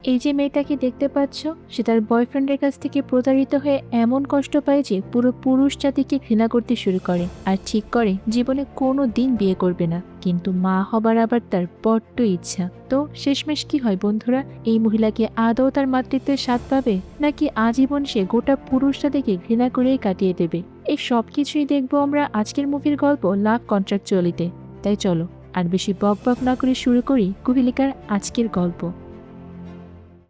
এই যে মেয়েটাকে দেখতে পাচ্ছ, সে তার বয়ফ্রেন্ডের কাছ থেকে প্রতারিত হয়ে এমন কষ্ট পায় যে পুরো পুরুষ জাতিকে ঘৃণা করতে শুরু করে আর ঠিক করে জীবনে কোনো দিন বিয়ে করবে না। কিন্তু মা হবার আবার তার বড্ড ইচ্ছা। তো শেষমেশ কি হয় বন্ধুরা? এই মহিলাকে আদৌ তার মাতৃত্বের স্বাদ পাবে, নাকি আজীবন সে গোটা পুরুষ জাতিকে ঘৃণা করেই কাটিয়ে দেবে? এই সব কিছুই দেখবো আমরা আজকের মুভির গল্প লাভ কন্ট্রাকচুয়ালিতে। তাই চলো আর বেশি বক বক না করে শুরু করি কুহেলিকার আজকের গল্প।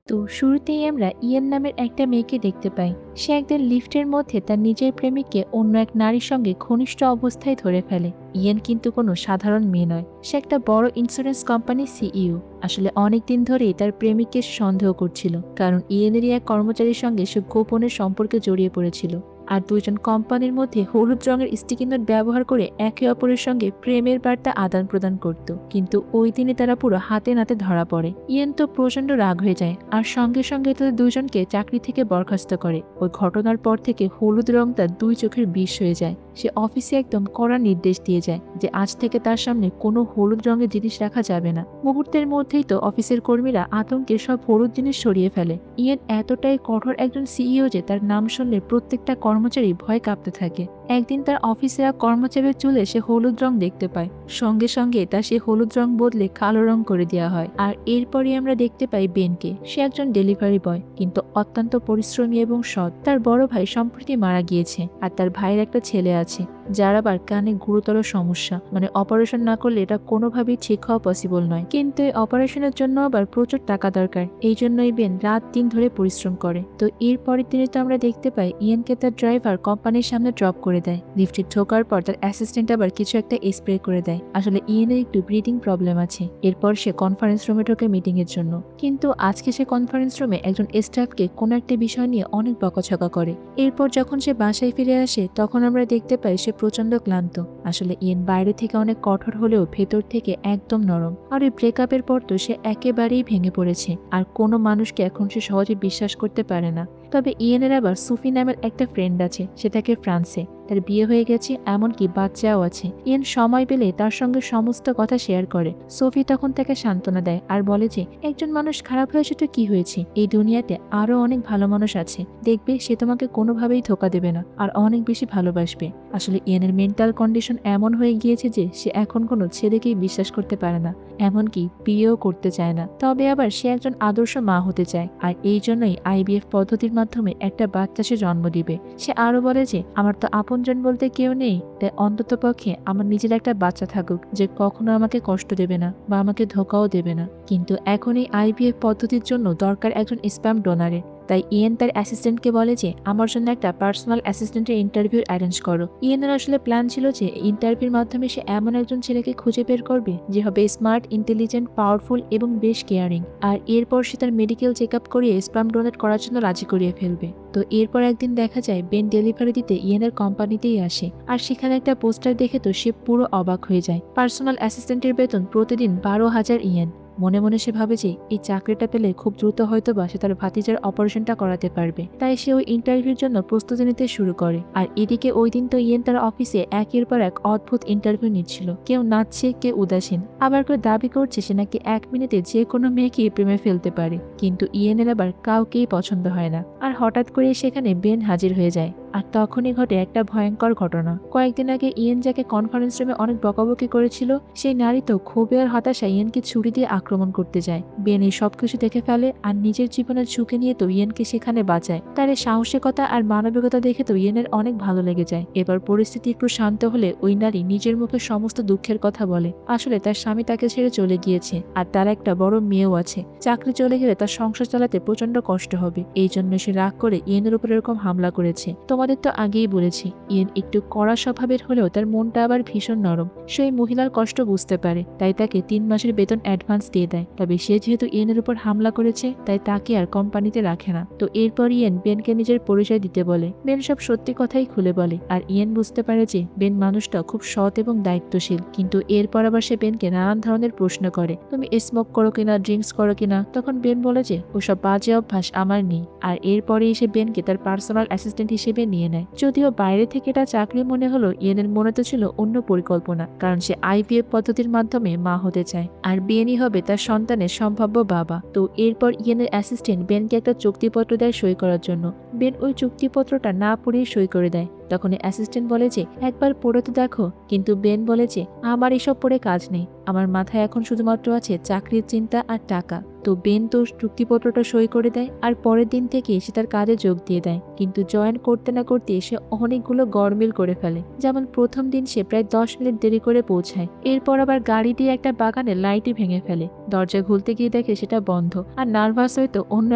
তো শুরুতেই আমরা ইয়ান নামের একটা মেয়েকে দেখতে পাই। সে একদিন লিফটের মধ্যে তার নিজের প্রেমিককে অন্য এক নারীর সঙ্গে ঘনিষ্ঠ অবস্থায় ধরে ফেলে। ইয়ান কিন্তু কোনো সাধারণ মেয়ে নয়, সে একটা বড় ইন্স্যুরেন্স কোম্পানির সিইও। আসলে অনেকদিন ধরেই তার প্রেমিককে সন্দেহ করছিল, কারণ ইয়েনেরই এক কর্মচারীর সঙ্গে সে গোপনে সম্পর্কে জড়িয়ে পড়েছিল। আর দুইজন কোম্পানির মধ্যে হলুদ রঙের স্টিকি নোট ব্যবহার করে একে অপরের সঙ্গে প্রেমের বার্তা আদান প্রদান করত। কিন্তু ওই দিনে তারা পুরো হাতে নাতে ধরা পড়ে। ইয়েন তো প্রচন্ড রাগ হয়ে যায় আর সঙ্গে সঙ্গে তাদের দুজনকে চাকরি থেকে বরখাস্ত করে। ওই ঘটনার পর থেকে হলুদ রং তার দুই চোখের বিষ হয়ে যায়। সে অফিসে একদম কড়া নির্দেশ দিয়ে যায় যে আজ থেকে তার সামনে কোনো হলুদ রঙের জিনিস রাখা যাবে না। মুহূর্তের মধ্যেই তো অফিসের কর্মীরা আতঙ্কে সব হলুদ জিনিস সরিয়ে ফেলে। ইয়েন এতটাই কঠোর একজন সিইও যে তার নাম শুনলে প্রত্যেকটা কর্মচারী ভয় কাঁপতে থাকে। একদিন তার অফিসে এক কর্মচারীর চুলে সে হলুদ রং দেখতে পায়। সঙ্গে সঙ্গে তা সে হলুদ রং বদলে কালো রং করে দেওয়া হয়। আর এরপরই আমরা দেখতে পাই বেনকে। সে একজন ডেলিভারি বয়, কিন্তু অত্যন্ত পরিশ্রমী এবং সৎ। তার বড় ভাই সম্প্রতি মারা গিয়েছে আর তার ভাইয়ের একটা ছেলে আছে যার আবার কানে গুরুতর সমস্যা, মানে অপারেশন না করলে এটা কোনোভাবেই ঠিক হওয়া পসিবল নয়। কিন্তু এই অপারেশনের জন্য আবার প্রচুর টাকা দরকার, এই জন্যই বেন রাত দিন ধরে পরিশ্রম করে। তো এর পরের দিনে তো আমরা দেখতে পাই ইয়ানকে তার ড্রাইভার কোম্পানির সামনে ড্রপ করে দেয়। লিফটে ঢোকার পর তার অ্যাসিস্ট্যান্ট আবার কিছু একটা স্প্রে করে দেয়। আসলে ইয়ানের একটু ব্রিদিং প্রবলেম আছে। এরপর সে কনফারেন্স রুমে ঢোকে মিটিং এর জন্য। কিন্তু আজকে সে কনফারেন্স রুমে একজন স্টাফকে কোনো একটা বিষয় নিয়ে অনেক বকাঝকা করে। এরপর যখন সে বাসায় ফিরে আসে তখন আমরা দেখতে পাই সে প্রচন্ড ক্লান্ত। আসলে ইয়েন বাইরে থেকে অনেক কঠোর হলেও ভেতর থেকে একদম নরম। আর ওই ব্রেকআপের পর তো সে একেবারেই ভেঙে পড়েছে আর কোনো মানুষকে এখন সে সহজে বিশ্বাস করতে পারে না। তবে ইয়েনের আবার সুফি নামের একটা ফ্রেন্ড আছে, সে থাকে ফ্রান্সে। তার বিয়ে হয়ে গেছে, এমনকি বাচ্চাও আছে। ইয়েন সময় পেলে তার সঙ্গে সমস্ত কথা শেয়ার করে। সোফি তখন তাকে সান্ত্বনা দেয় আর বলে যে একজন মানুষ খারাপ হয়েছে তো কি হয়েছে, এই দুনিয়াতে আরো অনেক ভালো মানুষ আছে, দেখবে সে তোমাকে কোনোভাবেই ধোকা দেবে না আর অনেক বেশি ভালোবাসবে। আসলে ইয়েনের মেন্টাল কন্ডিশন এমন হয়ে গিয়েছে যে সে এখন কোনো ছেলেকেই বিশ্বাস করতে পারে না, এমনকি বিয়েও করতে চায় না। তবে আবার সে একজন আদর্শ মা হতে চায় আর এই জন্যই আইভিএফ পদ্ধতির মাধ্যমে একটা বাচ্চা সে জন্ম দিবে। সে আরো বলে যে আমার তো আপনজন বলতে কেউ নেই, তাই অন্তত পক্ষে আমার নিজের একটা বাচ্চা থাকুক যে কখনো আমাকে কষ্ট দেবে না বা আমাকে ধোকাও দেবে না। কিন্তু এখন এই আইভিএফ পদ্ধতির জন্য দরকার একজন স্পার্ম ডোনারের। তাই ইয়েন তার অ্যাসিস্ট্যান্টকে বলে যে আমার জন্য একটা পার্সোনাল অ্যাসিস্ট্যান্টের ইন্টারভিউ অ্যারেঞ্জ করো। ইয়েনের আসলে প্ল্যান ছিল যে ইন্টারভিউর মাধ্যমে সে এমন একজন ছেলেকে খুঁজে বের করবে যে হবে স্মার্ট, ইন্টেলিজেন্ট, পাওয়ারফুল এবং বেশ কেয়ারিং। আর এরপর সে তার মেডিকেল চেক আপ করিয়ে স্পার্ম ডোনেট করার জন্য রাজি করিয়ে ফেলবে। তো এরপর একদিন দেখা যায় বেন ডেলিভারি দিতে ইয়েনের কোম্পানিতেই আসে আর সেখানে একটা পোস্টার দেখে তো সে পুরো অবাক হয়ে যায়। পার্সোনাল অ্যাসিস্ট্যান্টের বেতন প্রতিদিন 12,000 ইয়েন। মনে মনে সে ভাবে যে এই চাকরিটা পেলে খুব দ্রুত হয়তো বা সে তার ভাতিজার অপারেশনটা করাতে পারবে। তাই সে ওই ইন্টারভিউর জন্য প্রস্তুতি নিতে শুরু করে। আর এদিকে ওই দিন তো ইয়েন তার অফিসে একের পর এক অদ্ভুত ইন্টারভিউ নিচ্ছিল। কেউ নাচছে, কেউ উদাসীন, আবার কেউ দাবি করছে সে নাকি 1 মিনিটে যে কোনো মেয়েকে প্রেমে ফেলতে পারে। কিন্তু ইয়েনের আবার কাউকেই পছন্দ হয় না। আর হঠাৎ করে সেখানে বেন হাজির হয়ে যায় আর তখনই ঘটে একটা ভয়ঙ্কর ঘটনা। কয়েকদিন আগে ইয়েন যাকে কনফারেন্স রুমে অনেক বকাবকি করেছিল, সেই নারী তো ক্ষোভে আর হতাশায় ইয়েনকে ছুরি দিয়ে আক্রমণ করতে যায়। বেন এই সবকিছু দেখে ফেলে আর নিজের জীবনের ঝুঁকি নিয়ে তো ইয়েনকে সেখানে বাঁচায়। তার এই সাহসিকতা আর মানবিকতা দেখে তো ইয়েনের অনেক ভালো লেগে যায়। এবার পরিস্থিতি একটু শান্ত হলে ওই নারী নিজের মুখে সমস্ত দুঃখের কথা বলে। আসলে তার স্বামী তাকে ছেড়ে চলে গিয়েছে আর তার একটা বড় মেয়েও আছে। চাকরি চলে গেলে তার সংসার চালাতে প্রচন্ড কষ্ট হবে, এই জন্য সে রাগ করে ইয়েনের উপর এরকম হামলা করেছে। তোমাদের তো আগেই বলেছি ইয়েন একটু কড়া স্বভাবের হলেও তার মনটা আবার ভীষণ নরম। সে ওই মহিলার কষ্ট বুঝতে পারে, তাই তাকে 3 মাসের বেতন অ্যাডভান্স দিয়ে দেয়। তবে সে যেহেতু ইয়েনের উপর হামলা করেছে তাই তাকে আর কোম্পানিতে রাখে না। তো এরপর ইয়েন বেনকে নিজের পরিচয় দিতে বলে। বেন সব সত্যি কথাই খুলে বলে আর ইয়েন বুঝতে পারে যে বেন মানুষটা খুব সৎ এবং দায়িত্বশীল। কিন্তু এরপর আবার সে বেনকে নানান ধরনের প্রশ্ন করে, তুমি স্মোক করো কিনা, ড্রিঙ্কস করো কিনা। তখন বেন বলে যে ওসব বাজে অভ্যাস আমার নেই। আর এরপরে এসে বেনকে তার পার্সোনাল অ্যাসিস্ট্যান্ট হিসেবে নিয়ে নেয়। যদিও বাইরে থেকে এটা চাকরি মনে হলো, ইয়েনের মনে তো ছিল অন্য পরিকল্পনা, কারণ সে আইভিএফ পদ্ধতির মাধ্যমে মা হতে চায় আর বেনই হবে তার সন্তানের সম্ভাব্য বাবা। তো এরপর ইয়েনের অ্যাসিস্ট্যান্ট বেনকে একটা চুক্তিপত্র দেয় সই করার জন্য। বেন ওই চুক্তিপত্রটা না পড়েই সই করে দেয়। তখন অ্যাসিস্ট্যান্ট বলে যে একবার পড়ে তো দেখো, কিন্তু বেন বলে যে আমার এসব পড়ে কাজ নেই, আমার মাথায় এখন শুধুমাত্র আছে চাকরির চিন্তা আর টাকা। তো বেন তো চুক্তিপত্রটা সই করে দেয় আর পরের দিন থেকে সে তার কাজে যোগ দিয়ে দেয়। কিন্তু জয়েন করতে না করতে সে অনেকগুলো গড়মিল করে ফেলে। যেমন প্রথম দিন সে প্রায় 10 মিনিট দেরি করে পৌঁছায়, এরপর আবার গাড়ি দিয়ে একটা বাগানে লাইটই ভেঙে ফেলে। দরজা খুলতে গিয়ে দেখে সেটা বন্ধ আর নার্ভাস হয়তো অন্য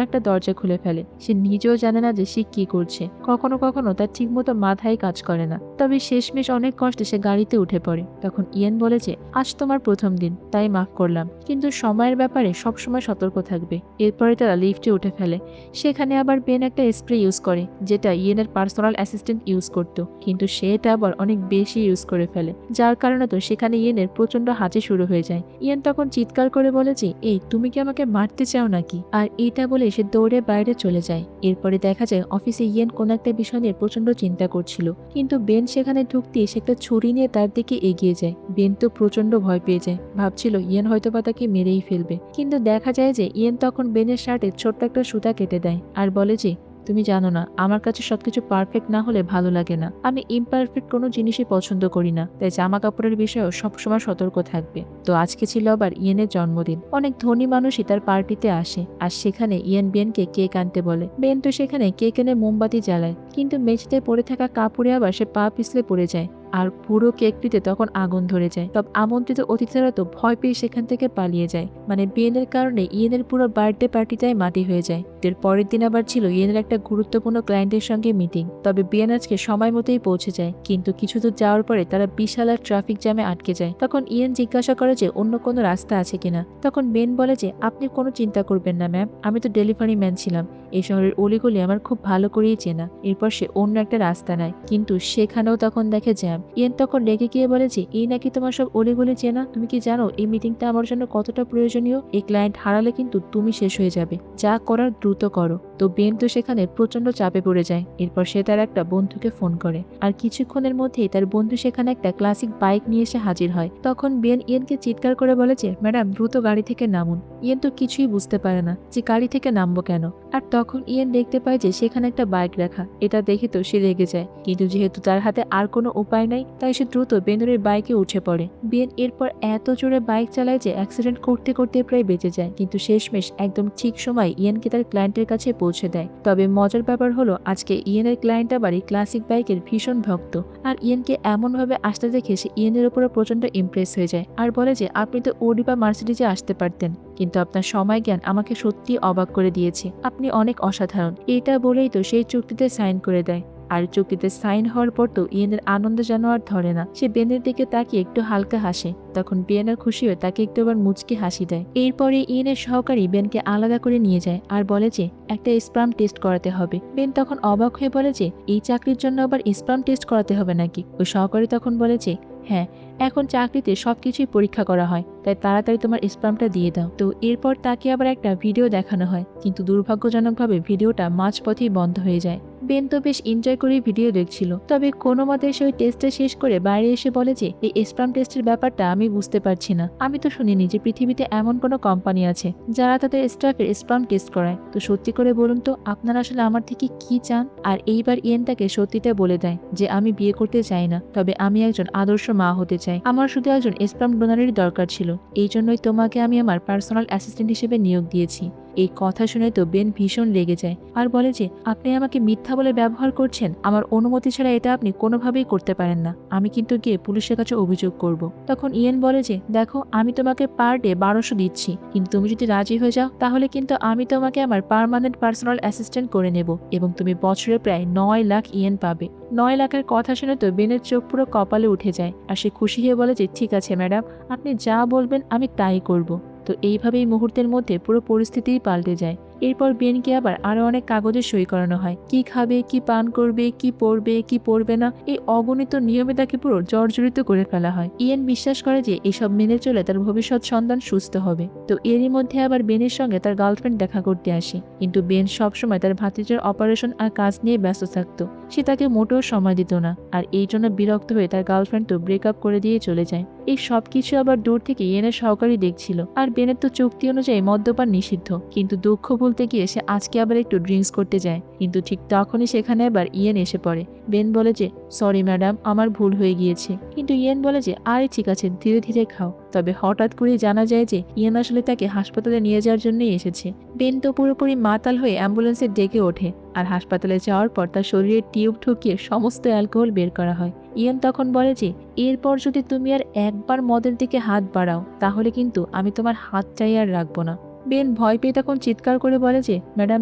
একটা দরজা খুলে ফেলে। সে নিজেও জানে না যে সে কি করছে। কখনো কখনো তার ঠিকমতো মাথায় কাজ করে না। তবে শেষমেশ অনেক কষ্টে সে গাড়িতে উঠে পড়ে। তখন ইয়েন বলে যে আজ তোমার প্রথম দিন, তাই মাফ করলাম, কিন্তু সময়ের ব্যাপারে সবসময় সতর্ক থাকবে। এরপরে তারা লিফটে উঠে ফেলে। সেখানে আবার বেন একটা স্প্রে ইউজ করে, যেটা ইয়েনের পার্সোনাল অ্যাসিস্ট্যান্ট ইউজ করত, কিন্তু সে এটা আবার অনেক বেশি ইউজ করে ফেলে, যার কারণে তো সেখানে ইয়েনের প্রচন্ড হাঁচি শুরু হয়ে যায়। ইয়েন তখন চিৎকার করে বলে যে এই তুমি কি আমাকে মারতে চাও নাকি? আর এটা বলে সে দৌড়ে বাইরে চলে যায়। এরপরে দেখা যায় অফিসে ইয়েন কোন একটা বিষয় নিয়ে প্রচন্ড চিন্তা করছিল, কিন্তু বেন সেখানে ঢুকতে সে একটা ছুরি নিয়ে তার দিকে এগিয়ে যায়। বেন তো প্রচন্ড ভয় পেয়ে যায়, ভাবছিল ইয়েন হয়তো বা তাকে মেরেই ফেলবে, কিন্তু দেখা যায় যে ইয়েন তখন বেনের শার্টে ছোট্ট একটা সুতা কেটে দেয় আর বলে যে তুমি জানো না, আমার কাছে সবকিছু পারফেক্ট না হলে ভালো লাগে না। আমি ইমপারফেক্ট কোনো জিনিসই পছন্দ করি না, তাই জামা কাপড়ের বিষয়েও সবসময় সতর্ক থাকবে। তো আজকে ছিল আবার ইয়েনের জন্মদিন। অনেক ধনী মানুষই তার পার্টিতে আসে আর সেখানে ইয়েন বেনকে কেক আনতে বলে। বেন তো সেখানে কেক এনে মোমবাতি জ্বালায়, কিন্তু মেঝেতে পড়ে থাকা কাপড়ে আবার সে পা পিছলে পড়ে যায় আর পুরো কেকটিতে তখন আগুন ধরে যায়। তবে আমন্ত্রিত অতিথিরা তো ভয় পেয়ে সেখান থেকে পালিয়ে যায়। মানে বেনের কারণে ইয়েনের পুরো বার্থডে পার্টিটাই মাটি হয়ে যায়। এর পরের দিন আবার ছিল ইয়েনের একটা গুরুত্বপূর্ণ ক্লায়েন্টের সঙ্গে মিটিং। তবে বেন আজকে সময় মতোই পৌঁছে যায়, কিন্তু কিছু দূর যাওয়ার পরে তারা বিশাল এক ট্রাফিক জ্যামে আটকে যায়। তখন ইয়েন জিজ্ঞাসা করে যে অন্য কোনো রাস্তা আছে কিনা। তখন বেন বলে যে আপনি কোনো চিন্তা করবেন না ম্যাম, আমি তো ডেলিভারি ম্যান ছিলাম, এই শহরের অলিগলি আমার খুব ভালো করেই চেনা। এরপর সে অন্য একটা রাস্তা নেয়, কিন্তু সেখানেও তখন দেখে জ্যাম। ইয়েন তখন রেগে গিয়ে বলে যে এই নাকি তোমার সব অলিগলি চেনা? তুমি কি জানো এই মিটিংটা আমার জন্য কতটা প্রয়োজনীয়? এই ক্লায়েন্ট হারালে কিন্তু তুমি শেষ হয়ে যাবে, যা করার দ্রুত করো। তো বেন তো সেখানে প্রচন্ড চাপে পড়ে যায়। এরপর সে তার একটা বন্ধুকে ফোন করে আর কিছুক্ষণের মধ্যেই তার বন্ধু সেখানে একটা ক্লাসিক বাইক নিয়ে এসে হাজির হয়। তখন বেন ইয়েনকে চিৎকার করে বলে যে ম্যাডাম দ্রুত গাড়ি থেকে নামুন। ইয়েন তো কিছুই বুঝতে পারে না যে গাড়ি থেকে নামবো কেন। আর তখন ইয়েন দেখতে পায় যে সেখানে একটা বাইক রাখা। এটা দেখে তো সে রেগে যায়, কিন্তু যেহেতু তার হাতে আর কোনো উপায় নাই, তাই সে দ্রুত বেনের বাইকে উঠে পড়ে। বেন এরপর এত জোরে বাইক চালায় যে অ্যাক্সিডেন্ট করতে করতে প্রায় বেঁচে যায়, কিন্তু শেষমেশ একদম ঠিক সময় ইয়েনকে তার ক্লায়েন্টের কাছে পৌঁছে দেয়। তবে মজার ব্যাপার হলো আজকে ইয়েনের ক্লায়েন্ট আবার এই ক্লাসিক বাইকের ভীষণ ভক্ত, আর ইয়েনকে এমনভাবে আসতে দেখে সে ইয়েনের উপরে প্রচন্ড ইমপ্রেস হয়ে যায় আর বলে যে আপনি তো ওডি বা মার্সিডিজে আসতে পারতেন, কিন্তু আপনার সময় জ্ঞান আমাকে সত্যি অবাক করে দিয়েছে, আপনি অনেক অসাধারণ। এটা বলেই তো সেই চুক্তিতে সাইন করে দেয়। আর চুক্তিতে সাইন হওয়ার পর তো ইয়েনের আনন্দ যেন আর ধরে না। সে বেনের দিকে তাকিয়ে একটু হালকা হাসে। তখন বেনের খুশি হয়ে তাকে একটু আবার মুচকি হাসি দেয়। এরপরে ইয়েনের সহকারী বেনকে আলাদা করে নিয়ে যায় আর বলে যে একটা স্পার্ম টেস্ট করাতে হবে। বেন তখন অবাক হয়ে বলে যে এই চাকরির জন্য আবার স্পার্ম টেস্ট করাতে হবে নাকি? ওই সহকারী তখন বলে যে হ্যাঁ, এখন চাকরিতে সবকিছুই পরীক্ষা করা হয়, তাই তাড়াতাড়ি তোমার স্পামটা দিয়ে দাও। তো এরপর তাকে আবার একটা ভিডিও দেখানো হয়, কিন্তু দুর্ভাগ্যজনকভাবে ভিডিওটা মাঝপথেই বন্ধ হয়ে যায়। বেন তো বেশ এনজয় করে ভিডিও দেখছিল, তবে কোনো মতে সে ওই টেস্টটা শেষ করে বাইরে এসে বলে যে এই স্পাম টেস্টের ব্যাপারটা আমি বুঝতে পারছি না। আমি তো শুনিনি যে পৃথিবীতে এমন কোনো কোম্পানি আছে যারা তাদের স্টাফের স্পাম টেস্ট করায়। তো সত্যি করে বলুন তো আপনারা আসলে আমার থেকে কি চান? আর এইবার ইয়েন তাকে সত্যিটা বলে দেয় যে আমি বিয়ে করতে চাই না, তবে আমি একজন আদর্শ মা হতে চাই। আমার শুধু একজন স্পাম ডোনারের দরকার ছিল, এই জন্যই তোমাকে আমি আমার পার্সোনাল অ্যাসিস্ট্যান্ট হিসেবে নিয়োগ দিয়েছি। এই কথা শুনে তো বেন ভীষণ রেগে যায় আর বলে যে আপনি আমাকে মিথ্যা বলে ব্যবহার করছেন, আমার অনুমতি ছাড়া এটা আপনি কোনোভাবেই করতে পারেন না, আমি কিন্তু গিয়ে পুলিশের কাছে অভিযোগ করব। তখন ইয়েন বলে যে দেখো আমি তোমাকে পার ডে 1200 দিচ্ছি, কিন্তু তুমি যদি রাজি হয়ে যাও তাহলে কিন্তু আমি তোমাকে আমার পার্মানেন্ট পার্সোনাল অ্যাসিস্ট্যান্ট করে নেব এবং তুমি বছরে প্রায় 9 লাখ ইয়েন পাবে। 9 লাখের কথা শুনে তো বেনের চোখ পুরো কপালে উঠে যায় আর সে খুশি হয়ে বলে যে ঠিক আছে ম্যাডাম, আপনি যা বলবেন আমি তাই করব। তো এইভাবেই মুহূর্তের মধ্যে পুরো পরিস্থিতিই পাল্টে যায়। এরপর বেনকে আবার আরো অনেক কাগজে সই করানো হয়। কি খাবে, কি পান করবে, কি পরবে, কি পরবে না, এই অগণিত নিয়মে তাকে পুরো জর্জরিত করে ফেলা হয়। ইয়েন বিশ্বাস করে যে এসব মেনে চলে তার ভবিষ্যৎ সন্তান সুস্থ হবে। তো এরই মধ্যে আবার বেনের সঙ্গে তার গার্লফ্রেন্ড দেখা করতে আসে, কিন্তু বেন সবসময় তার ভাতিজার অপারেশন আর কাজ নিয়ে ব্যস্ত থাকতো। সে তাকে মোটেও সময় দিত না, আর এই জন্য বিরক্ত হয়ে তার গার্লফ্রেন্ড তো ব্রেকআপ করে দিয়ে চলে যায়। এই সবকিছু আবার দূর থেকে ইয়েনের সহকারী দেখছিল, আর বেনের তো চুক্তি অনুযায়ী মদ্যপান নিষিদ্ধ, কিন্তু দুঃখ ভুলতে গিয়ে সে আজকে আবার একটু ড্রিঙ্কস করতে যায়। কিন্তু ঠিক তখনই সেখানে আবার ইয়েন এসে পড়ে। বেন বলে যে সরি ম্যাডাম, আমার ভুল হয়ে গিয়েছে, কিন্তু ইয়েন বলে যে আরে ঠিক আছে, ধীরে ধীরে খাও। তবে হঠাৎ করেই জানা যায় যে ইয়েন আসলে তাকে হাসপাতালে নিয়ে যাওয়ার জন্যই এসেছে। বেন তো পুরোপুরি মাতাল হয়ে অ্যাম্বুলেন্সে ডেকে ওঠে, আর হাসপাতালে যাওয়ার পর তার শরীরে টিউব ঢুকিয়ে সমস্ত অ্যালকোহল বের করা হয়। ইয়েন তখন বলে যে এরপর যদি তুমি আর একবার মদের দিকে হাত বাড়াও তাহলে কিন্তু আমি তোমার হাত চাই আর রাখবো না। বেন ভয় পেয়ে তখন চিৎকার করে বলে যে ম্যাডাম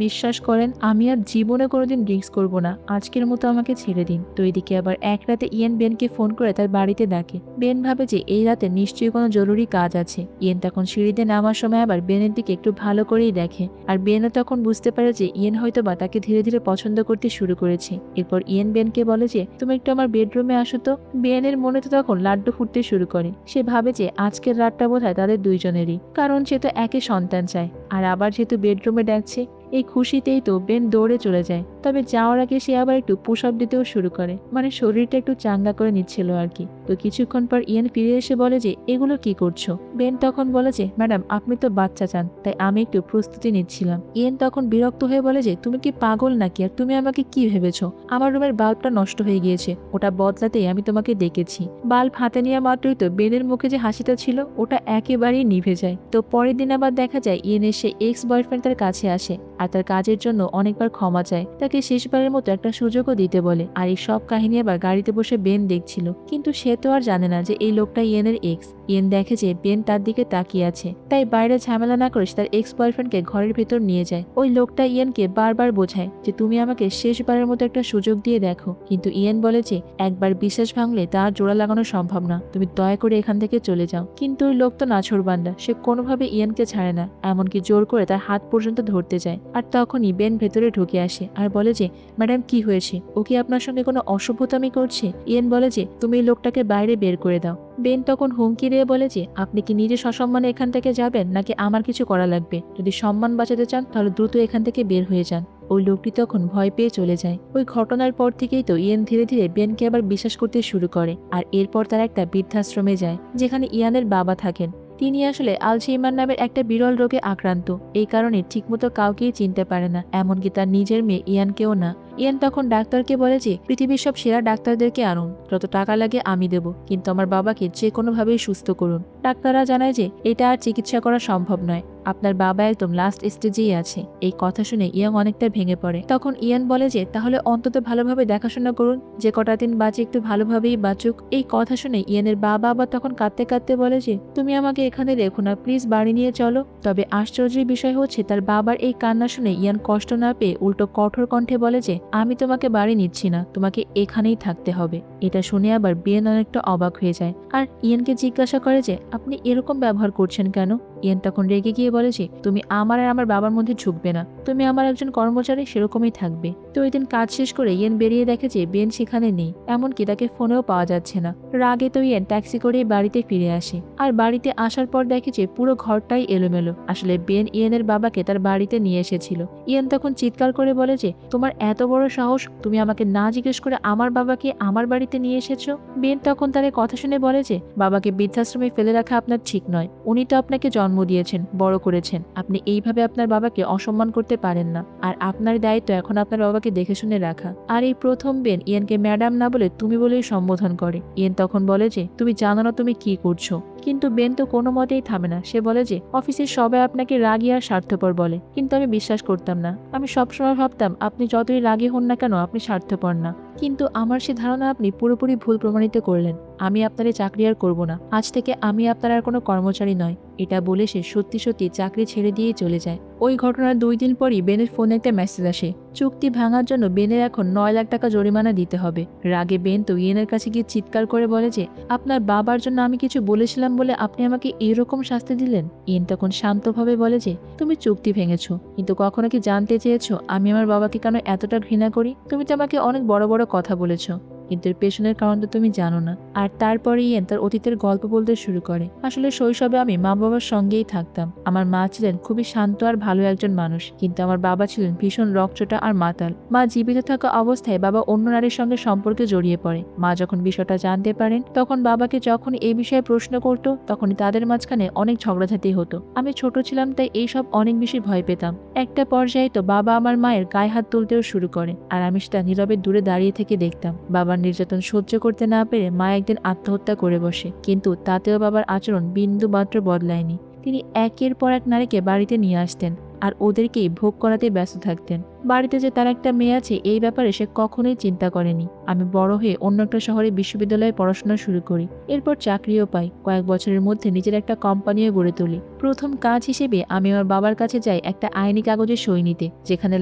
বিশ্বাস করেন, আমি আর জীবনে কোনোদিন ড্রিঙ্কস করবো না, আজকের মতো আমাকে ছেড়ে দিন। তো এদিকে আবার এক রাতে ইয়েন বেনকে ফোন করে তার বাড়িতে ডাকে। বেন ভাবে যে এই রাতে নিশ্চয়ই কোনো জরুরি কাজ আছে। ইয়েন তখন সিঁড়িতে নামার সময় আবার বেনের দিকে একটু ভালো করেই দেখে, আর বেনও তখন বুঝতে পারে যে ইয়েন হয়তো বা তাকে ধীরে ধীরে পছন্দ করতে শুরু করেছে। এরপর ইয়েন বেনকে বলে যে তুমি একটু আমার বেডরুমে আসো তো। বেনের মনে তো তখন লাড্ডু ফুটতে শুরু করে। সে ভাবে যে আজকের রাতটা বোধহয় তাদের দুইজনেরই, কারণ সে তো একে সন্তান চায়, আর আবার যেহেতু বেডরুমে ডাকছে। এই খুশিতেই তো বেন দৌড়ে চলে যায়। তবে যাওয়ার আগে সে আবার একটু পুশ আপ দিতেও শুরু করে, মানে শরীরটা একটু চাঙ্গা করে নিচ্ছিল আর কি। তো কিছুক্ষণ পর ইয়েন ফিরে এসে বলে যে এগুলো কি করছো? বেন তখন বলে যে ম্যাডাম আপনি তো বাচ্চা চান, তাই আমি একটু প্রস্তুতি নিচ্ছিলাম। ইয়েন তখন বিরক্ত হয়ে বলে যে তুমি কি পাগল নাকি, আর তুমি আমাকে কি ভেবেছো? আমার রুমের বাল্বটা নষ্ট হয়ে গিয়েছে, ওটা বদলাতেই আমি তোমাকে ডেকেছি। বাল্ব হাতে নেওয়া মাত্রই তো বেনের মুখে যে হাসিটা ছিল ওটা একেবারেই নিভে যায়। তো পরের দিন আবার দেখা যায় ইয়েনের সে এক্স বয়ফ্রেন্ড তার কাছে আসে, আর তার কাজের জন্য অনেকবার ক্ষমা চায়, তাকে শেষবারের মতো একটা সুযোগও দিতে বলে। আর এই সব কাহিনী আবার গাড়িতে বসে বেন দেখছিল, কিন্তু সে তো আর জানে না যে এই লোকটা ইয়েনের এক্স। ইয়েন দেখে যে বেন তার দিকে তাকিয়ে আছে, তাই বাইরে ঝামেলা না করে তার এক্স বয়ফ্রেন্ডকে ঘরের ভেতর নিয়ে যায়। ওই লোকটা ইয়েনকে বারবার বোঝায় যে তুমি আমাকে শেষবারের মতো একটা সুযোগ দিয়ে দেখো, কিন্তু ইয়েন বলে যে একবার বিশ্বাস ভাঙলে তার জোড়া লাগানো সম্ভব না, তুমি দয়া করে এখান থেকে চলে যাও। কিন্তু ওই লোক তো নাছোড়বান্দা, সে কোনোভাবে ইয়েনকে ছাড়ে না, এমনকি জোর করে তার হাত পর্যন্ত ধরতে যায়। আর তখনই বেন ভেতরে ঢুকে আসে আর বলে যে ম্যাডাম কি হয়েছে, ও কি আপনার সঙ্গে কোনো অসভ্যতামি করছে? ইয়েন বলে যে তুমি এই লোকটাকে বাইরে বের করে দাও। বেন তখন হুমকি দিয়ে বলে যে আপনি কি নিজে সসম্মানে এখান থেকে যাবেন, নাকি আমার কিছু করা লাগবে? যদি সম্মান বাঁচাতে চান তাহলে দ্রুত এখান থেকে বের হয়ে যান। ওই লোকটি তখন ভয় পেয়ে চলে যায়। ওই ঘটনার পর থেকেই তো ইয়েন ধীরে ধীরে বেনকে আবার বিশ্বাস করতে শুরু করে, আর এরপর তারা একটা বৃদ্ধাশ্রমে যায় যেখানে ইয়ানের বাবা থাকেন। তিনি আসলে আলঝেইমার নামের একটা বিরল রোগে আক্রান্ত, এই কারণে ঠিকমতো কাউকেই চিনতে পারে না, এমনকি তার নিজের মেয়ে ইয়ানকেও না। ইয়ান তখন ডাক্তারকে বলে যে পৃথিবীর সব সেরা ডাক্তারদেরকে আনুন, যত টাকা লাগে আমি দেব, কিন্তু আমার বাবাকে যে কোনোভাবেই সুস্থ করুন। ডাক্তাররা জানায় যে এটা আর চিকিৎসা করা সম্ভব নয়, আপনার বাবা একদম লাস্ট স্টেজেই আছে। এই কথা শুনে ইয়াং অনেকটা ভেঙে পড়ে। তখন ইয়ান বলে যে তাহলে অন্তত ভালোভাবে দেখাশোনা করুন, যে কটা দিন বাঁচে একটু ভালোভাবেই বাঁচুক। এই কথা শুনে ইয়ানের বাবা আবার তখন কাঁদতে কাঁদতে বলে যে তুমি আমাকে এখানে রেখো না, প্লিজ বাড়ি নিয়ে চলো। তবে আশ্চর্যের বিষয় হচ্ছে তার বাবার এই কান্না শুনে ইয়ান কষ্ট না পেয়ে উল্টো কঠোর কণ্ঠে বলে যে আমি তোমাকে বাড়ি নিচ্ছি না, তোমাকে এখানেই থাকতে হবে। এটা শুনে আবার বিয়েন অনেকটা অবাক হয়ে যায়, আর ইয়ানকে জিজ্ঞাসা করে যে আপনি এরকম ব্যবহার করছেন কেন? ইয়ান তখন রেগে গিয়ে বলে যে তুমি আমার আর আমার বাবার মধ্যে ঝুঁকবে না, তুমি আমার একজন কর্মচারী, সেরকমই থাকবে। তো ওই দিন কাজ শেষ করে ইয়েন বেরিয়ে দেখে যে বেন সেখানে নেই, এমনকি তাকে ফোনেও পাওয়া যাচ্ছে না। রাগে তো ইয়েন ট্যাক্সি করে বাড়িতে ফিরে আসে, আর বাড়িতে আসার পর দেখে যে পুরো ঘরটাই এলোমেলো। আসলে বেন ইয়েনের বাবাকে তার বাড়িতে নিয়ে এসেছিল। ইয়েন তখন চিৎকার করে বলে যে তোমার এত বড় সাহস, তুমি আমাকে না জিজ্ঞেস করে আমার বাবাকে আমার বাড়িতে নিয়ে এসেছো। বেন তখন তার কথা শুনে বলে যে বাবাকে বৃদ্ধাশ্রমে ফেলে রাখা আপনার ঠিক নয়, উনি তো আপনাকে জন্ম দিয়েছেন, বড় করেছেন, আপনি এইভাবে আপনার বাবাকে অসম্মান করতে পারেন না। আর আপনার দায়িত্ব এখন আপনার বাবাকে দেখে শুনে রাখা। আর এই প্রথম বেন ইয়েনকে ম্যাডাম না বলে তুমি বলেই সম্বোধন করে। ইয়েন তখন বলে যে তুমি জানো না তুমি কি করছো, কিন্তু বেন তো কোনো মতেই থামে না। সে বলে যে অফিসের সবাই আপনাকে রাগী আর স্বার্থপর বলে, কিন্তু আমি বিশ্বাস করতাম না। আমি সবসময় ভাবতাম আপনি যতই রাগী হন না কেন আপনি স্বার্থপর না, কিন্তু আমার সে ধারণা আপনি পুরোপুরি ভুল প্রমাণিত করলেন। আমি আপনার এই চাকরি আর করবো না, আজ থেকে আমি আপনার আর কোনো কর্মচারী নয়। এটা বলে সে সত্যি সত্যি চাকরি ছেড়ে দিয়ে চলে যায়। ওই ঘটনার 2 দিন পরই বেনের ফোনে একটা মেসেজ আসে। চুক্তি ভাঙার জন্য বেনের এখন 9 লাখ টাকা জরিমানা দিতে হবে। রাগে বেন তো ইয়েনের কাছে গিয়ে চিৎকার করে বলে যে, আপনার বাবার জন্য আমি কিছু বলেছিলাম বলে আপনি আমাকে এরকম শাস্তি দিলেন। ইয়েন তখন শান্তভাবে বলে যে, তুমি চুক্তি ভেঙেছো, কিন্তু কখনো কি জানতে চেয়েছো আমি আমার বাবাকে কেন এতটা ঘৃণা করি? তুমি তো আমাকে অনেক বড় বড় কথা বলেছো, কিন্তু এর পেছনের কারণ তো তুমি জানো না। আর তারপরে ইয়েন তার অতীতের গল্প বলতে শুরু করে। আসলে শৈশবে আমি মা বাবার সঙ্গেই থাকতাম। আমার মা ছিলেন খুবই শান্ত আর ভালো একজন মানুষ, কিন্তু আমার বাবা ছিলেন ভীষণ রকচটা আর মাতাল। মা জীবিত থাকা অবস্থায় বাবা অন্য নারীর সঙ্গে সম্পর্কে জড়িয়ে পড়ে। মা যখন বিষয়টা জানতে পারেন, তখন বাবাকে যখন এই বিষয়ে প্রশ্ন করত, তখনই তাদের মাঝখানে অনেক ঝগড়াঝাটি হতো। আমি ছোট ছিলাম, তাই এইসব অনেক বেশি ভয় পেতাম। একটা পর্যায়ে তো বাবা আমার মায়ের গায়ে হাত তুলতেও শুরু করে, আর আমি সেটা নীরবে দূরে দাঁড়িয়ে থেকে দেখতাম। বাবার নির্যাতন সহ্য করতে না পেরে মা একদিন আত্মহত্যা করে বসে, কিন্তু তাতেও বাবার আচরণ বিন্দু মাত্র বদলায়নি। তিনি একের পর এক নারীকে বাড়িতে নিয়ে আসতেন আর ওদেরকেই ভোগ করাতে ব্যস্ত থাকতেন। বাড়িতে যে তার একটা মেয়ে আছে এই ব্যাপারে সে কখনোই চিন্তা করেনি। আমি বড় হয়ে অন্য একটা শহরে বিশ্ববিদ্যালয়ে পড়াশোনা শুরু করি, এরপর চাকরিও পাই। কয়েক বছরের মধ্যে নিজের একটা কোম্পানিও গড়ে তুলি। প্রথম কাজ হিসেবে আমি আমার বাবার কাছে যাই একটা আইনি কাগজে সই নিতে, যেখানে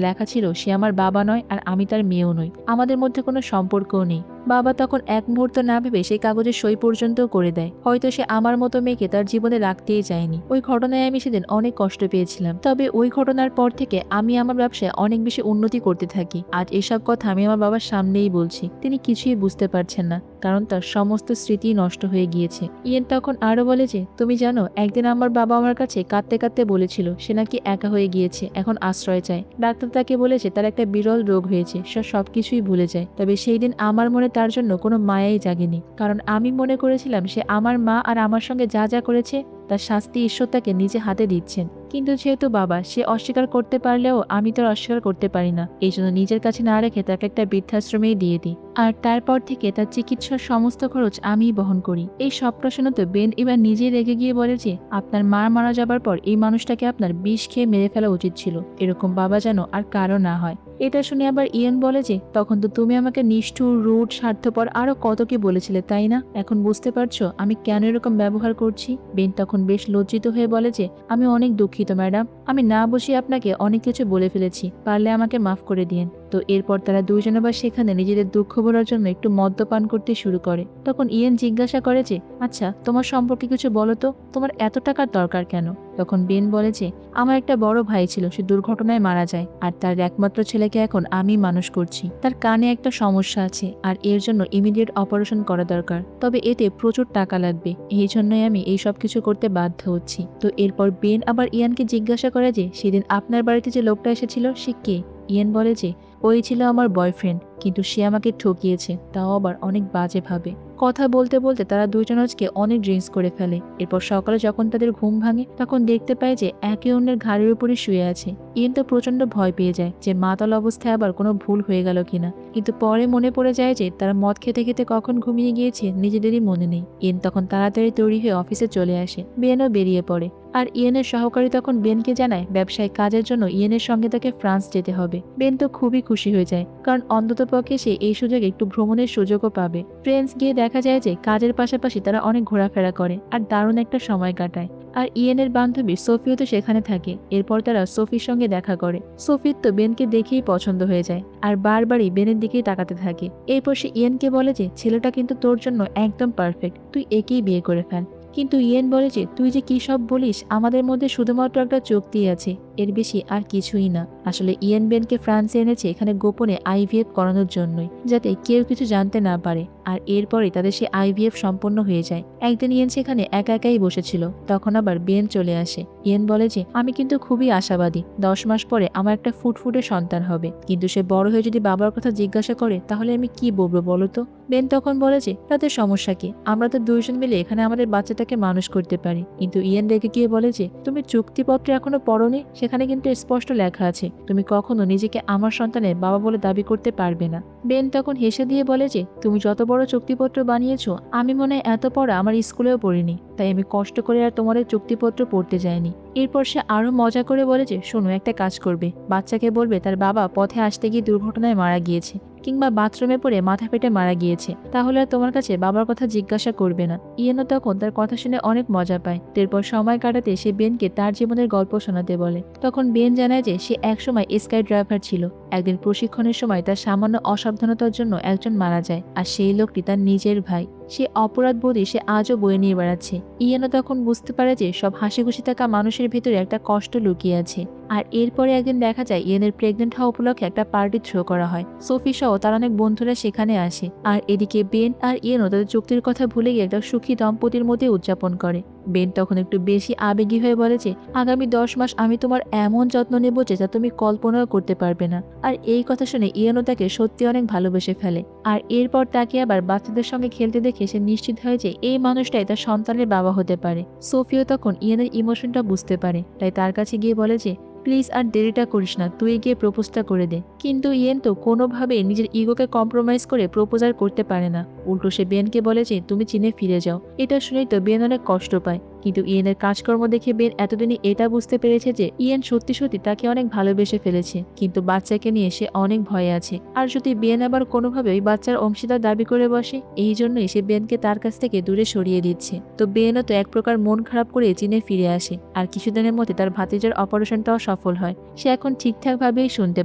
লেখা ছিল সে আমার বাবা নয় আর আমি তার মেয়েও নই, আমাদের মধ্যে কোনো সম্পর্কও নেই। বাবা তখন এক মুহূর্ত না ভেবে সেই কাগজের সই পর্যন্ত করে দেয়। হয়তো সে আমার মতো মেয়েকে তার জীবনে রাখতেই চায়নি। ওই ঘটনায় আমি সেদিন অনেক কষ্ট পেয়েছিলাম। তবে ওই ঘটনার পর থেকে আমি আমার ব্যবসায় অনেক বেশি উন্নতি করতে থাকি। আজ এসব কথা আমি আমার বাবার সামনেই বলছি। তিনি কিছুই বুঝতে পারছেন না, কারণ তার সমস্ত স্মৃতি নষ্ট হয়ে গিয়েছে। ইয়েন তখন আরো বলে যে, তুমি জানো, একদিন আমার বাবা আমার কাছে কাঁদতে কাঁদতে বলেছিল সে নাকি একা হয়ে গিয়েছে, এখন আশ্রয় চায়। ডাক্তার তাকে বলেছে তার একটা বিরল রোগ হয়েছে, সে সবকিছুই ভুলে যায়। তবে সেই দিন আমার মনে তার জন্য কোনো মায়াই জাগেনি, কারণ আমি মনে করেছিলাম সে আমার মা আর আমার সঙ্গে যা যা করেছে তার শাস্তি ঈশ্বর তাকে নিজে হাতে দিচ্ছেন। কিন্তু যেহেতু বাবা সে অস্বীকার করতে পারলেও আমি তো অস্বীকার করতে পারি না, এই জন্য নিজের কাছে না রেখে তাকে একটা বৃদ্ধাশ্রমেই দিয়ে দিই। আর তারপর থেকে তার চিকিৎসার সমস্ত খরচ আমিই বহন করি। এই সবটা শুনে তো বেন এবার নিজেই রেগে গিয়ে বলে যে, আপনার মা মারা যাবার পর এই মানুষটাকে আপনার বিষ খেয়ে মেরে ফেলা উচিত ছিল। এরকম বাবা যেন আর কারো না হয়। এটা শুনে আবার ইয়েন বলে যে, তখন তো তুমি আমাকে নিষ্ঠুর, রুড, স্বার্থপর আরো কত কি বলেছিলে, তাই না? এখন বুঝতে পারছো আমি কেন এরকম ব্যবহার করছি? বেন তখন বেশ লজ্জিত হয়ে বলে যে, আমি অনেক দুঃখিত ম্যাডাম, আমি না বসিয়ে আপনাকে অনেক কিছু বলে ফেলেছি, পারলে আমাকে মাফ করে দিয়েন। তো এরপর তারা দুইজন আবার সেখানে নিজেদের দুঃখ ভোলার জন্য একটু মদ্যপান করতে শুরু করে। তখন ইয়েন জিজ্ঞাসা করে যে, আচ্ছা তোমার সম্পর্কে কিছু বলো তো, তোমার এত টাকার দরকার কেন? তখন বেন বলে যে, আমার একটা বড় ভাই ছিল, সে দুর্ঘটনায় মারা যায়, আর তার একমাত্র ছেলেকে এখন আমি মানুষ করছি। তার কানে একটা সমস্যা আছে আর এর জন্য ইমিডিয়েট অপারেশন করা দরকার, তবে এতে প্রচুর টাকা লাগবে, এই জন্যই আমি এই সব কিছু করতে বাধ্য হচ্ছি। তো এরপর বেন আবার ইয়ানকে জিজ্ঞাসা করে যে, সেদিন আপনার বাড়িতে যে লোকটা এসেছিল সে কে? ইয়েন বলে যে, ওই ছিল আমার বয়ফ্রেন্ড, কিন্তু সে আমাকে ঠকিয়েছে, তাও আবার অনেক বাজেভাবে। কথা বলতে বলতে তারা দুজন আজকে অনেক ড্রিঙ্কস করে ফেলে। এরপর সকালে যখন তাদের ঘুম ভাঙে, তখন দেখতে পায় যে একে অন্যের ঘাড়ের উপরে শুয়ে আছে। ইয়েন তো প্রচন্ড ভয় পেয়ে যায় যে মাতাল অবস্থায় আবার কোনো ভুল হয়ে গেল কিনা, কিন্তু পরে মনে পড়ে যায় যে তারা মদ খেতে খেতে কখন ঘুমিয়ে গিয়েছে নিজেদেরই মনে নেই। ইয়েন তখন তাড়াতাড়ি তৈরি হয়ে অফিসে চলে আসে। বেনও বেরিয়ে পড়ে, আর ইয়েনের সহকারী তখন বেনকে জানায় ব্যবসায়িক কাজের জন্য ইয়েনের সঙ্গে তাকে ফ্রান্স যেতে হবে। বেন তো খুবই খুশি হয়ে যায়, কারণ অন্ততপক্ষে সে এই সুযোগে একটু ভ্রমণের সুযোগও পাবে। ফ্রান্স গিয়ে দেখা যায় যে কাজের পাশাপাশি তারা অনেক ঘোরাফেরা করে আর দারুণ একটা সময় কাটায়। আর ইয়েনের বান্ধবী সোফিও তো সেখানে থাকে। এরপর তারা সোফির সঙ্গে দেখা করে। সোফির তো বেনকে দেখেই পছন্দ হয়ে যায় আর বারবারই বেনের দিকেই তাকাতে থাকে। এরপর সে ইয়েনকে বলে যে, ছেলেটা কিন্তু তোর জন্য একদম পারফেক্ট, তুই একেই বিয়ে করে ফেল। কিন্তু ইয়েন বলে যে, তুই যে কি সব বলিস, আমাদের মধ্যে শুধুমাত্র একটা চুক্তি আছে, এর বেশি আর কিছুই না। আসলে ইয়েন বেনকে ফ্রান্সে এনেছে এখানে গোপনে আইভিএফ করানোর জন্যই, যাতে কেউ কিছু জানতে না পারে। আর এরপরে তাদের সেই আইভিএফ সম্পন্ন হয়ে যায়। একদিন ইয়েন সেখানে একা একাই বসেছিল, তখন আবার বেন চলে আসে। ইয়েন বলে যে, আমি কিন্তু খুবই আশাবাদী, 10 মাস পরে আমার একটা ফুটফুটে সন্তান হবে, কিন্তু সে বড় হয়ে যদি বাবার কথা জিজ্ঞাসা করে তাহলে আমি কি বলবো বলো তো? বেন তখন বলে যে, তাদের সমস্যা কি, আমরা তো দুইজন মিলে এখানে আমাদের বাচ্চাটাকে মানুষ করতে পারি। কিন্তু ইয়েন রেগে গিয়ে বলে যে, তুমি চুক্তিপত্র এখনো পড়োনি, সেখানে কিন্তু স্পষ্ট লেখা আছে তুমি কখনো নিজেকে আমার সন্তানের বাবা বলে দাবি করতে পারবে না। বেন তখন হেসে দিয়ে বলে যে, তুমি যত বড় চুক্তিপত্র বানিয়েছো আমি মনে হয় এত পড়া আমার স্কুলেও পড়িনি, তাই আমি কষ্ট করে আর তোমাদের চুক্তিপত্র পড়তে যাইনি। এরপর সে আরো মজা করে বলে যে, শোনো, একটা কাজ করবে, বাচ্চাকে বলবে তার বাবা পথে আসতে গিয়ে দুর্ঘটনায় মারা গিয়েছে, কিংবা বাথরুমে পড়ে মাথা ফেটে মারা গিয়েছে, তাহলে আর তোমার কাছে বাবার কথা জিজ্ঞাসা করবে না। ইয়েনও তখন তার কথা শুনে অনেক মজা পায়। এরপর সময় কাটাতে সে বেনকে তার জীবনের গল্প শোনাতে বলে। তখন বেন জানায় যে সে একসময় স্কাই ড্রাইভার ছিল। একদিন প্রশিক্ষণের সময় তার সামান্য অসাবধানতার জন্য একজন মারা যায়, আর সেই লোকটি তার নিজের ভাই। সে অপরাধ বোধে সে আজও বয়ে নিয়ে বেড়াচ্ছে। ইয়েনও তখন বুঝতে পারে যে সব হাসি খুশি থাকা মানুষের ভিতরে একটা কষ্ট লুকিয়ে আছে। আর এরপরে একদিন দেখা যায় ইয়েনের প্রেগনেন্ট হওয়া উপলক্ষে একটা পার্টি থ্রো করা হয়। সোফি সহ তার অনেক বন্ধুরা সেখানে আসে। আর এদিকে বেন আর ইয়েনও তাদের চুক্তির কথা ভুলে গিয়ে একটা সুখী দম্পতির মধ্যে উদযাপন করে। বেন তখন একটু বেশি আবেগী হয়ে বলে যে আগামী 10 মাস আমি তোমার এমন যত্ন নেব যে যা তুমি কল্পনাও করতে পারবে না। আর এই কথা শুনে ইয়েনও তাকে সত্যি অনেক ভালোবেসে ফেলে। আর এরপর তাকে আবার বাচ্চাদের সঙ্গে খেলতে দেখে সে নিশ্চিত হয় যে এই মানুষটাই তার সন্তানের বাবা হতে পারে। সোফিও তখন ইয়েনের ইমোশনটা বুঝতে পারে, তাই তার কাছে গিয়ে বলে যে প্লিজ আর দেরিটা করিস না, তুই গিয়ে প্রপোজটা করে দে। কিন্তু ইয়েন তো কোনোভাবে নিজের ইগোকে কম্প্রোমাইজ করে প্রপোজার করতে পারে না। উল্টো সে বেনকে বলে যে তুমি চীনে ফিরে যাও। এটা শুনেই তো বেন অনেক কষ্ট পায়। কিন্তু ইয়েনের কাজকর্ম দেখে বেন এতদিনই এটা বুঝতে পেরেছে যে ইয়েন সত্যি সত্যি তাকে অনেক ভালোবেসে ফেলেছে, কিন্তু বাচ্চাকে নিয়ে সে অনেক ভয়ে আছে। আর যদি বেন আবার কোনোভাবে ওই বাচ্চার অংশীদার দাবি করে বসে, এই জন্যই সে বেনকে তার কাছ থেকে দূরে সরিয়ে দিচ্ছে। তো বেনও তো এক প্রকার মন খারাপ করে চীনে ফিরে আসে। আর কিছুদিনের মধ্যে তার ভাতিজার অপারেশনটাও সফল হয়। সে এখন ঠিকঠাক ভাবেই শুনতে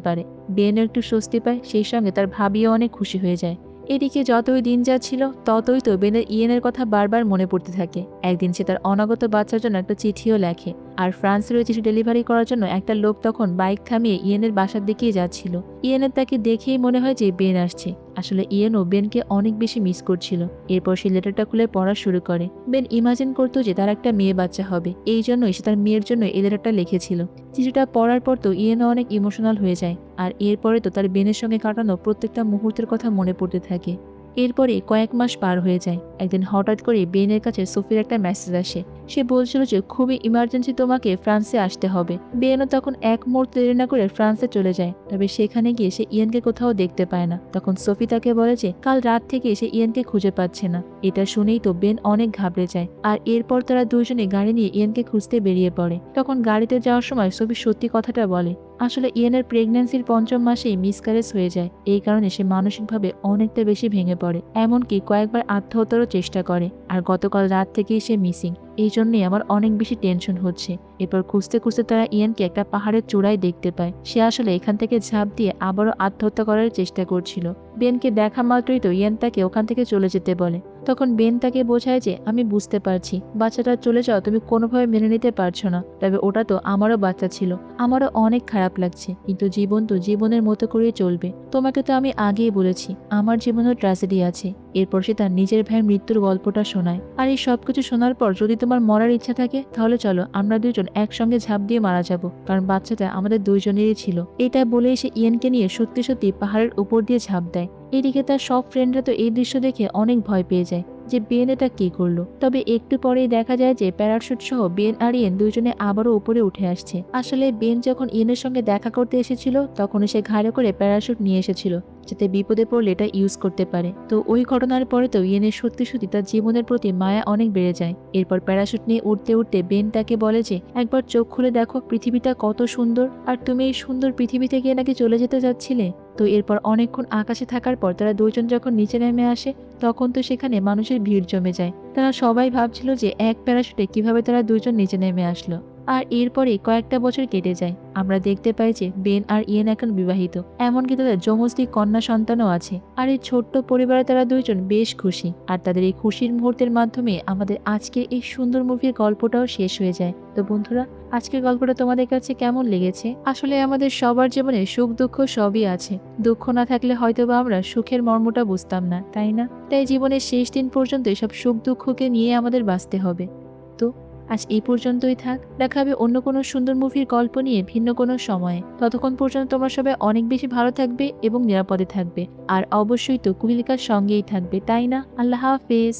পারে। বেনও একটু স্বস্তি পায়, সেই সঙ্গে তার ভাবিও অনেক খুশি হয়ে যায়। এদিকে যতই দিন যাচ্ছিল ততই তো বেনের ইয়েনের কথা বারবার মনে পড়তে থাকে। একদিন সে তার অনাগত বাচ্চার জন্য একটা চিঠিও লেখে। আর ফ্রান্সের ওই চিঠি ডেলিভারি করার জন্য একটা লোক তখন বাইক থামিয়ে ইয়েনের বাসার দিকেই যাচ্ছিল। ইয়েনের তাকে দেখেই মনে হয় যে বেন আসছে। আসলে ইয়েনও বেনকে অনেক বেশি মিস করছিল। এরপর সে লেটারটা খুলে পড়া শুরু করে। বেন ইমাজিন করতো যে তার একটা মেয়ে বাচ্চা হবে, এই জন্যই সে তার মেয়ের জন্য এই লেটারটা লিখেছিল। চিঠিটা পড়ার পর তো ইয়েনও অনেক ইমোশনাল হয়ে যায়। আর এরপরে তো তার বেনের সঙ্গে কাটানো প্রত্যেকটা মুহূর্তের কথা মনে পড়তে থাকে। এরপরে কয়েক মাস পার হয়ে যায়। একদিন হঠাৎ করে বেনের কাছে সোফির একটা মেসেজ আসে। সে বলছিল যে খুবই ইমার্জেন্সি তোমাকে ফ্রান্সে আসতে হবে। বেনও তখন এক মুহূর্ত দেরি না করে ফ্রান্সে চলে যায়। তবে সেখানে গিয়ে সে ইয়েনকে কোথাও দেখতে পায় না। তখন সোফি তাকে বলে যে কাল রাত থেকে সে ইয়েনকে খুঁজে পাচ্ছে না। এটা শুনেই তো বেন অনেক ঘাবড়ে যায়। আর এরপর তারা দুজনে গাড়ি নিয়ে ইয়েনকে খুঁজতে বেরিয়ে পড়ে। তখন গাড়িতে যাওয়ার সময় সোফি সত্যি কথাটা বলে। আসলে ইয়েনের প্রেগন্যান্সির ৫ম মাসেই মিসক্যারেজ হয়ে যায়। এই কারণে সে মানসিকভাবে অনেকটা বেশি ভেঙে পড়ে, এমনকি কয়েকবার আত্মহত্যারও চেষ্টা করে। আর গতকাল রাত থেকেই সে মিসিং। এই জন্যই আমার অনেক বেশি টেনশন হচ্ছে। এরপর খুঁজতে খুঁজতে তারা ইয়েনকে একটা পাহাড়ের চূড়ায় দেখতে পায়। সে আসলে এখান থেকে ঝাঁপ দিয়ে আবারও আত্মহত্যা করার চেষ্টা করছিল। বেনকে দেখা মাত্রই তো ইয়েন তাকে ওখান থেকে চলে যেতে বলে। তখন বেন তাকে বোঝায় যে আমি বুঝতে পারছি বাচ্চাটা চলে যাও তুমি কোনোভাবে মেনে নিতে পারছো না, তবে ওটা তো আমারও বাচ্চা ছিল, আমারও অনেক খারাপ লাগছে, কিন্তু জীবন তো জীবনের মতো করেই চলবে। তোমাকে তো আমি আগেই বলেছি আমার জীবনেও ট্র্যাজেডি আছে। এরপর সে তার নিজের ভাইয়ের মৃত্যুর গল্পটা শোনায়। আর এই সবকিছু শোনার পর যদি তোমার মরার ইচ্ছা থাকে তাহলে চলো আমরা দুজন একসঙ্গে ঝাঁপ দিয়ে মারা যাব, কারণ বাচ্চাটা আমাদের দুইজনেরই ছিল। এটা বলেই সে ইয়েনকে নিয়ে সত্যি সত্যি পাহাড়ের উপর দিয়ে ঝাঁপ দেয়। এদিকে তার সব ফ্রেন্ডরা তো এই দৃশ্য দেখে অনেক ভয় পেয়ে যায় যে বেন এটা কি করলো। তবে একটু পরেই দেখা যায় যে প্যারাশুট সহ বেন আর ইয়েন দুইজনে আবারও উপরে উঠে আসছে। আসলে বেন যখন ইয়েনের সঙ্গে দেখা করতে এসেছিল তখন সে ঘাড়ে করে প্যারাশুট নিয়ে এসেছিল যাতে বিপদে পড়লে এটা ইউজ করতে পারে। তো ওই ঘটনার পরে তো ইয়েনের সত্যি সত্যি তার জীবনের প্রতি মায়া অনেক বেড়ে যায়। এরপর প্যারাশুট নিয়ে উঠতে উঠতে বেন তাকে বলে যে একবার চোখ খুলে দেখো পৃথিবীটা কত সুন্দর, আর তুমি এই সুন্দর পৃথিবী থেকে নাকি চলে যেতে যাচ্ছিলে। তো এরপর অনেকক্ষণ আকাশে থাকার পর তারা দুইজন যখন নিচে নেমে আসে তখন তো সেখানে মানুষের ভিড় জমে যায়। তারা সবাই ভাবছিল যে এক প্যারাশুটে কিভাবে তারা দুইজন নিচে নেমে আসলো। আর এরপরে কয়েকটা বছর কেটে যায়। আমরা দেখতে পাই যে বেন আর ইয়েন এখন বিবাহিত, এমনকি তাদের যমজ কন্যা সন্তানও আছে। আর এই ছোট্ট পরিবারে তারা দুইজন বেশ খুশি। আর তাদের এই খুশির মুহূর্তের মাধ্যমে আমাদের আজকের এই সুন্দর মুভির গল্পটাও শেষ হয়ে যায়। তো বন্ধুরা, আজকের গল্পটা তোমাদের কাছে কেমন লেগেছে? আসলে আমাদের সবার জীবনে সুখ দুঃখ সবই আছে। দুঃখ না থাকলে হয়তোবা আমরা সুখের মর্মটা বুঝতাম না, তাই না? তাই জীবনের শেষ দিন পর্যন্ত এসব সুখ দুঃখকে নিয়ে আমাদের বাঁচতে হবে। তো আজ এই পর্যন্তই থাক। দেখা হবে অন্য কোনো সুন্দর মুভির গল্প নিয়ে ভিন্ন কোনো সময়ে। ততক্ষণ পর্যন্ত তোমরা সবাই অনেক বেশি ভালো থাকবে এবং নিরাপদে থাকবে। আর অবশ্যই তো কুহিলিকার সঙ্গেই থাকবে, তাই না? আল্লাহ হাফেজ।